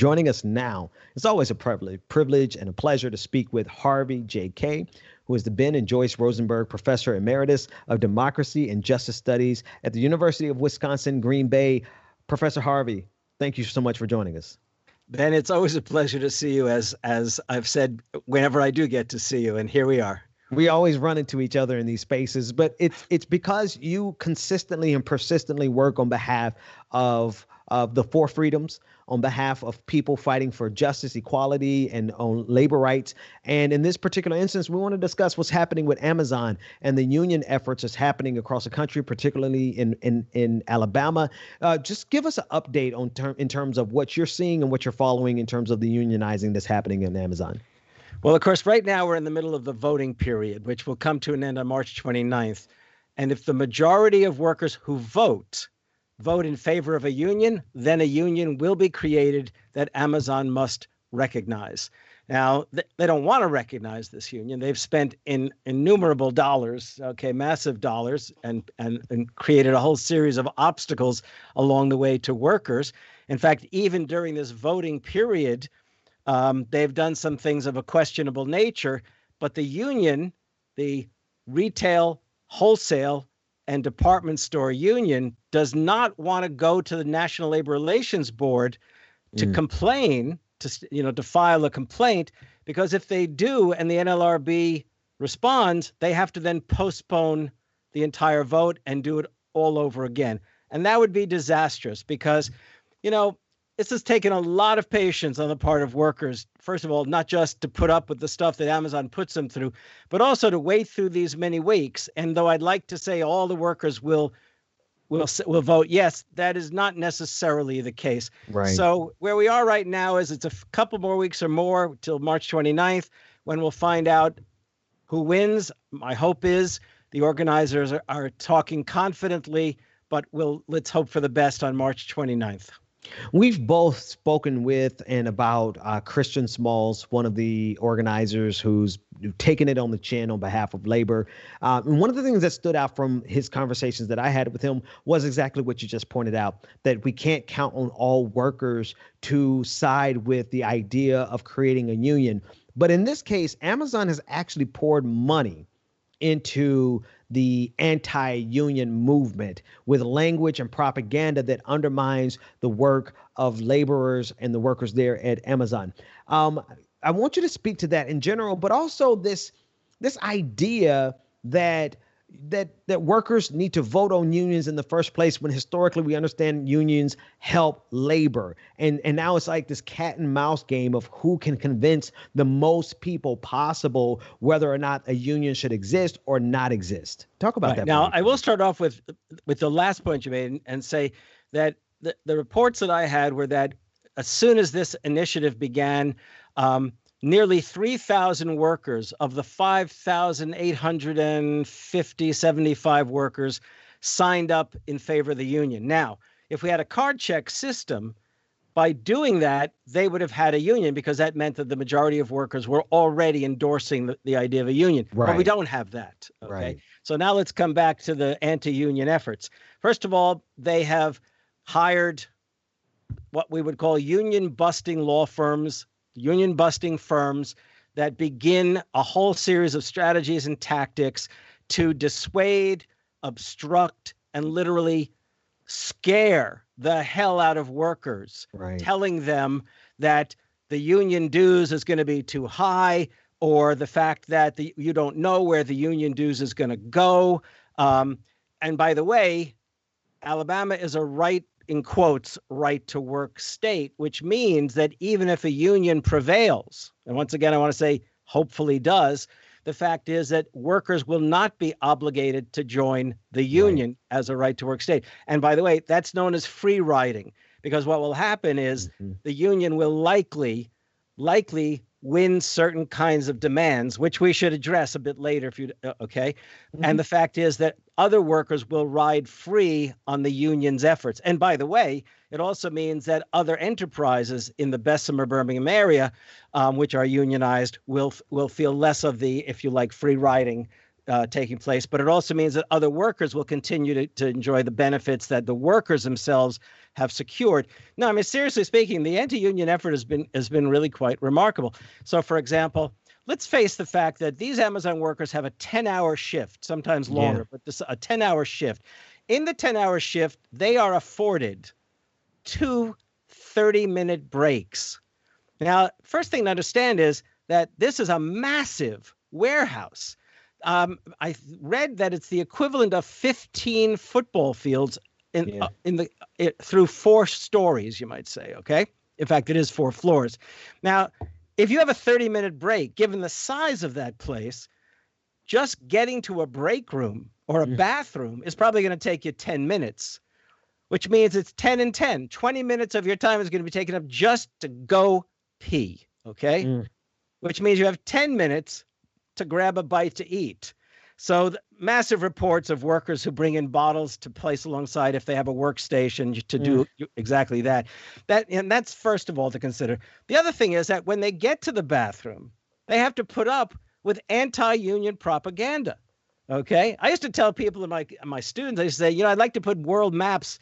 Joining us now, it's always a privilege and a pleasure to speak with Harvey Kaye, who is the Ben and Joyce Rosenberg Professor Emeritus of Democracy and Justice Studies at the University of Wisconsin, Green Bay. Professor Harvey, thank you so much for joining us. Ben, it's always a pleasure to see you, as I've said, whenever I do get to see you, and here we are. We always run into each other in these spaces, but it's because you consistently and persistently work on behalf of the four freedoms, on behalf of people fighting for justice, equality, and on labor rights. And in this particular instance, we want to discuss what's happening with Amazon and the union efforts that's happening across the country, particularly in Alabama. Just give us an update in terms of what you're seeing and what you're following in terms of the unionizing that's happening in Amazon. Well, of course, right now we're in the middle of the voting period, which will come to an end on March 29th. And if the majority of workers who vote in favor of a union, then a union will be created that Amazon must recognize. Now, they don't want to recognize this union. They've spent innumerable dollars, massive dollars, and created a whole series of obstacles along the way to workers. In fact, even during this voting period, they've done some things of a questionable nature, but the union, the retail, wholesale, and department store union, does not want to go to the National Labor Relations Board to complain, to file a complaint, because if they do and the NLRB responds, they have to then postpone the entire vote and do it all over again. And that would be disastrous because, this has taken a lot of patience on the part of workers. First of all, not just to put up with the stuff that Amazon puts them through, but also to wait through these many weeks. And though I'd like to say all the workers will vote yes, that is not necessarily the case. Right. So where we are right now is it's a couple more weeks or more till March 29th, when we'll find out who wins. My hope is the organizers are talking confidently, but let's hope for the best on March 29th. We've both spoken with and about Christian Smalls, one of the organizers who's taken it on the chin on behalf of labor. And one of the things that stood out from his conversations that I had with him was exactly what you just pointed out, that we can't count on all workers to side with the idea of creating a union. But in this case, Amazon has actually poured money into the anti-union movement with language and propaganda that undermines the work of laborers and the workers there at Amazon. I want you to speak to that in general, but also this idea that workers need to vote on unions in the first place, when historically we understand unions help labor. And now it's like this cat and mouse game of who can convince the most people possible whether or not a union should exist or not exist. Talk about that. Now, I will start off with the last point you made and say that the reports that I had were that as soon as this initiative began, nearly 3,000 workers of the 5,875 workers signed up in favor of the union. Now, if we had a card check system, by doing that, they would have had a union, because that meant that the majority of workers were already endorsing the idea of a union. Right. But we don't have that. Okay. Right. So now let's come back to the anti-union efforts. First of all, they have hired what we would call union-busting law firms, union-busting firms that begin a whole series of strategies and tactics to dissuade, obstruct, and literally scare the hell out of workers, Right. telling them that the union dues is going to be too high, or the fact that you don't know where the union dues is going to go. And by the way, Alabama is a right, in quotes, right to work state, which means that even if a union prevails, and once again, I want to say hopefully does, the fact is that workers will not be obligated to join the union as a right to work state. And by the way, that's known as free riding, because what will happen is the union will likely win certain kinds of demands, which we should address a bit later if you okay. And the fact is that other workers will ride free on the union's efforts. And by the way, it also means that other enterprises in the Bessemer, Birmingham area, which are unionized, will feel less of the, if you like, free riding taking place, but it also means that other workers will continue to enjoy the benefits that the workers themselves have secured. No, I mean, seriously speaking, the anti-union effort has been really quite remarkable. So, for example, let's face the fact that these Amazon workers have a 10-hour shift, sometimes longer, but a 10-hour shift. In the 10-hour shift, they are afforded 2 30-minute breaks. Now, first thing to understand is that this is a massive warehouse. I read that it's the equivalent of 15 football fields through 4 stories, you might say, okay? In fact, it is 4 floors. Now, if you have a 30-minute break, given the size of that place, just getting to a break room or a bathroom is probably going to take you 10 minutes, which means it's 10 and 10. 20 minutes of your time is going to be taken up just to go pee, okay? Which means you have 10 minutes to grab a bite to eat. So massive reports of workers who bring in bottles to place alongside if they have a workstation to do exactly that. And that's first of all to consider. The other thing is that when they get to the bathroom, they have to put up with anti-union propaganda. Okay, I used to tell people in my students, I used to say, I'd like to put world maps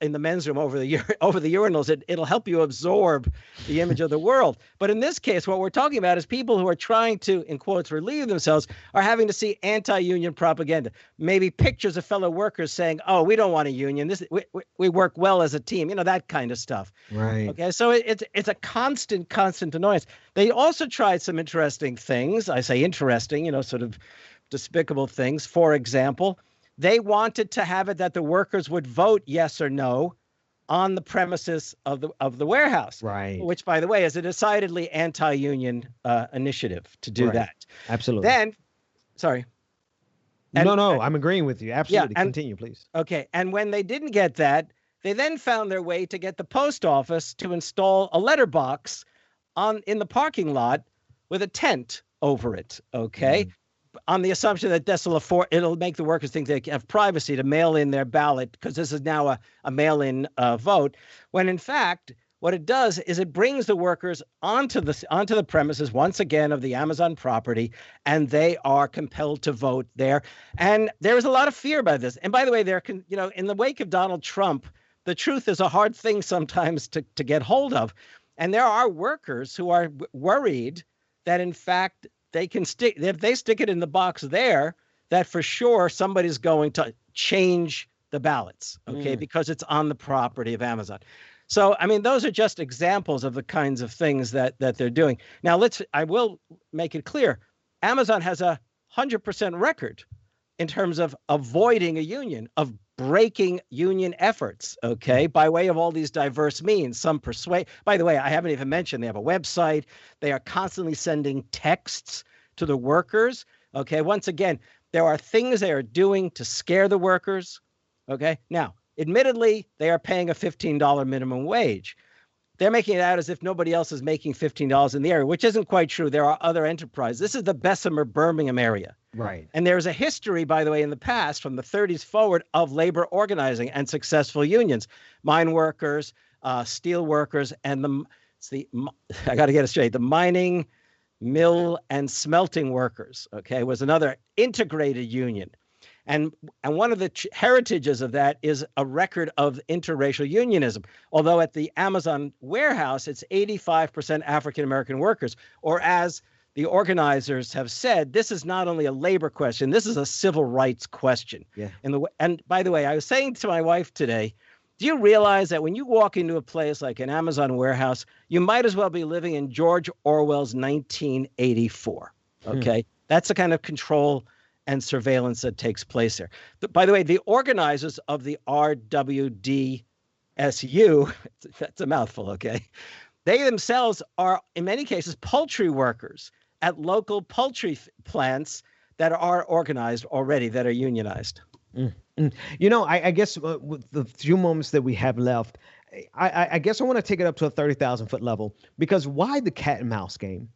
in the men's room over the urinals. It'll help you absorb the image of the world. But in this case, what we're talking about is people who are trying to, in quotes, relieve themselves are having to see anti-union propaganda. Maybe pictures of fellow workers saying, "Oh, we don't want a union. We work well as a team." That kind of stuff. Right. Okay. So it's a constant annoyance. They also tried some interesting things. I say interesting, sort of despicable things. For example, they wanted to have it that the workers would vote yes or no on the premises of the warehouse, right? Which, by the way, is a decidedly anti-union initiative to do that. Absolutely. Then, sorry. No, I'm agreeing with you. Absolutely. Continue, please. Okay. And when they didn't get that, they then found their way to get the post office to install a letterbox in the parking lot with a tent over it. Okay. On the assumption that it'll make the workers think they have privacy to mail in their ballot, because this is now a mail-in vote, when in fact what it does is it brings the workers onto the premises once again of the Amazon property, and they are compelled to vote there. And there is a lot of fear by this. And by the way, in the wake of Donald Trump, the truth is a hard thing sometimes to get hold of. And there are workers who are worried that in fact if they stick it in the box there, that for sure somebody's going to change the ballots, okay, because it's on the property of Amazon. So, I mean, those are just examples of the kinds of things that they're doing. Now, I will make it clear, Amazon has 100% record in terms of avoiding a union, of breaking union efforts, okay, by way of all these diverse means. Some persuade. By the way, I haven't even mentioned they have a website. They are constantly sending texts to the workers, okay? Once again, there are things they are doing to scare the workers, okay? Now, admittedly, they are paying a $15 minimum wage. They're making it out as if nobody else is making $15 in the area, which isn't quite true. There are other enterprises. This is the Bessemer, Birmingham area. Right. And there's a history, by the way, in the past, from the 30s forward, of labor organizing and successful unions. Mine workers, steel workers, and I got to get it straight, the mining, mill, and smelting workers, okay, was another integrated union. And one of the heritages of that is a record of interracial unionism. Although at the Amazon warehouse, it's 85% African-American workers. Or as the organizers have said, this is not only a labor question, this is a civil rights question. Yeah. And by the way, I was saying to my wife today, do you realize that when you walk into a place like an Amazon warehouse, you might as well be living in George Orwell's 1984, okay? That's the kind of control and surveillance that takes place there. By the way, the organizers of the RWDSU, that's a mouthful, okay? They themselves are, in many cases, poultry workers at local poultry plants that are organized already, that are unionized. I guess with the few moments that we have left, I guess I want to take it up to a 30,000 foot level, because why the cat and mouse game?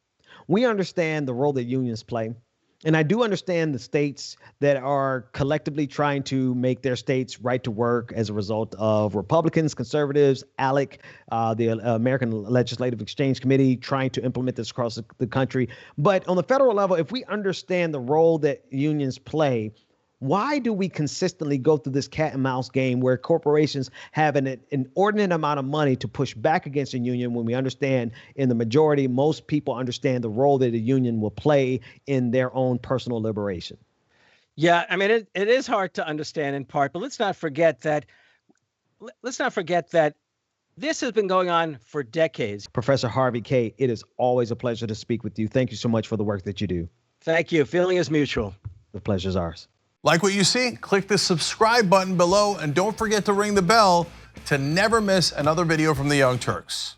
We understand the role that unions play. And I do understand the states that are collectively trying to make their states right to work as a result of Republicans, conservatives, ALEC, the American Legislative Exchange Committee, trying to implement this across the country. But on the federal level, if we understand the role that unions play, why do we consistently go through this cat and mouse game where corporations have an inordinate amount of money to push back against a union when we understand in the majority, most people understand the role that a union will play in their own personal liberation? Yeah, I mean, it is hard to understand in part, but let's not forget that this has been going on for decades. Professor Harvey Kaye, it is always a pleasure to speak with you. Thank you so much for the work that you do. Thank you. Feeling is mutual. The pleasure's ours. Like what you see? Click the subscribe button below and don't forget to ring the bell to never miss another video from the Young Turks.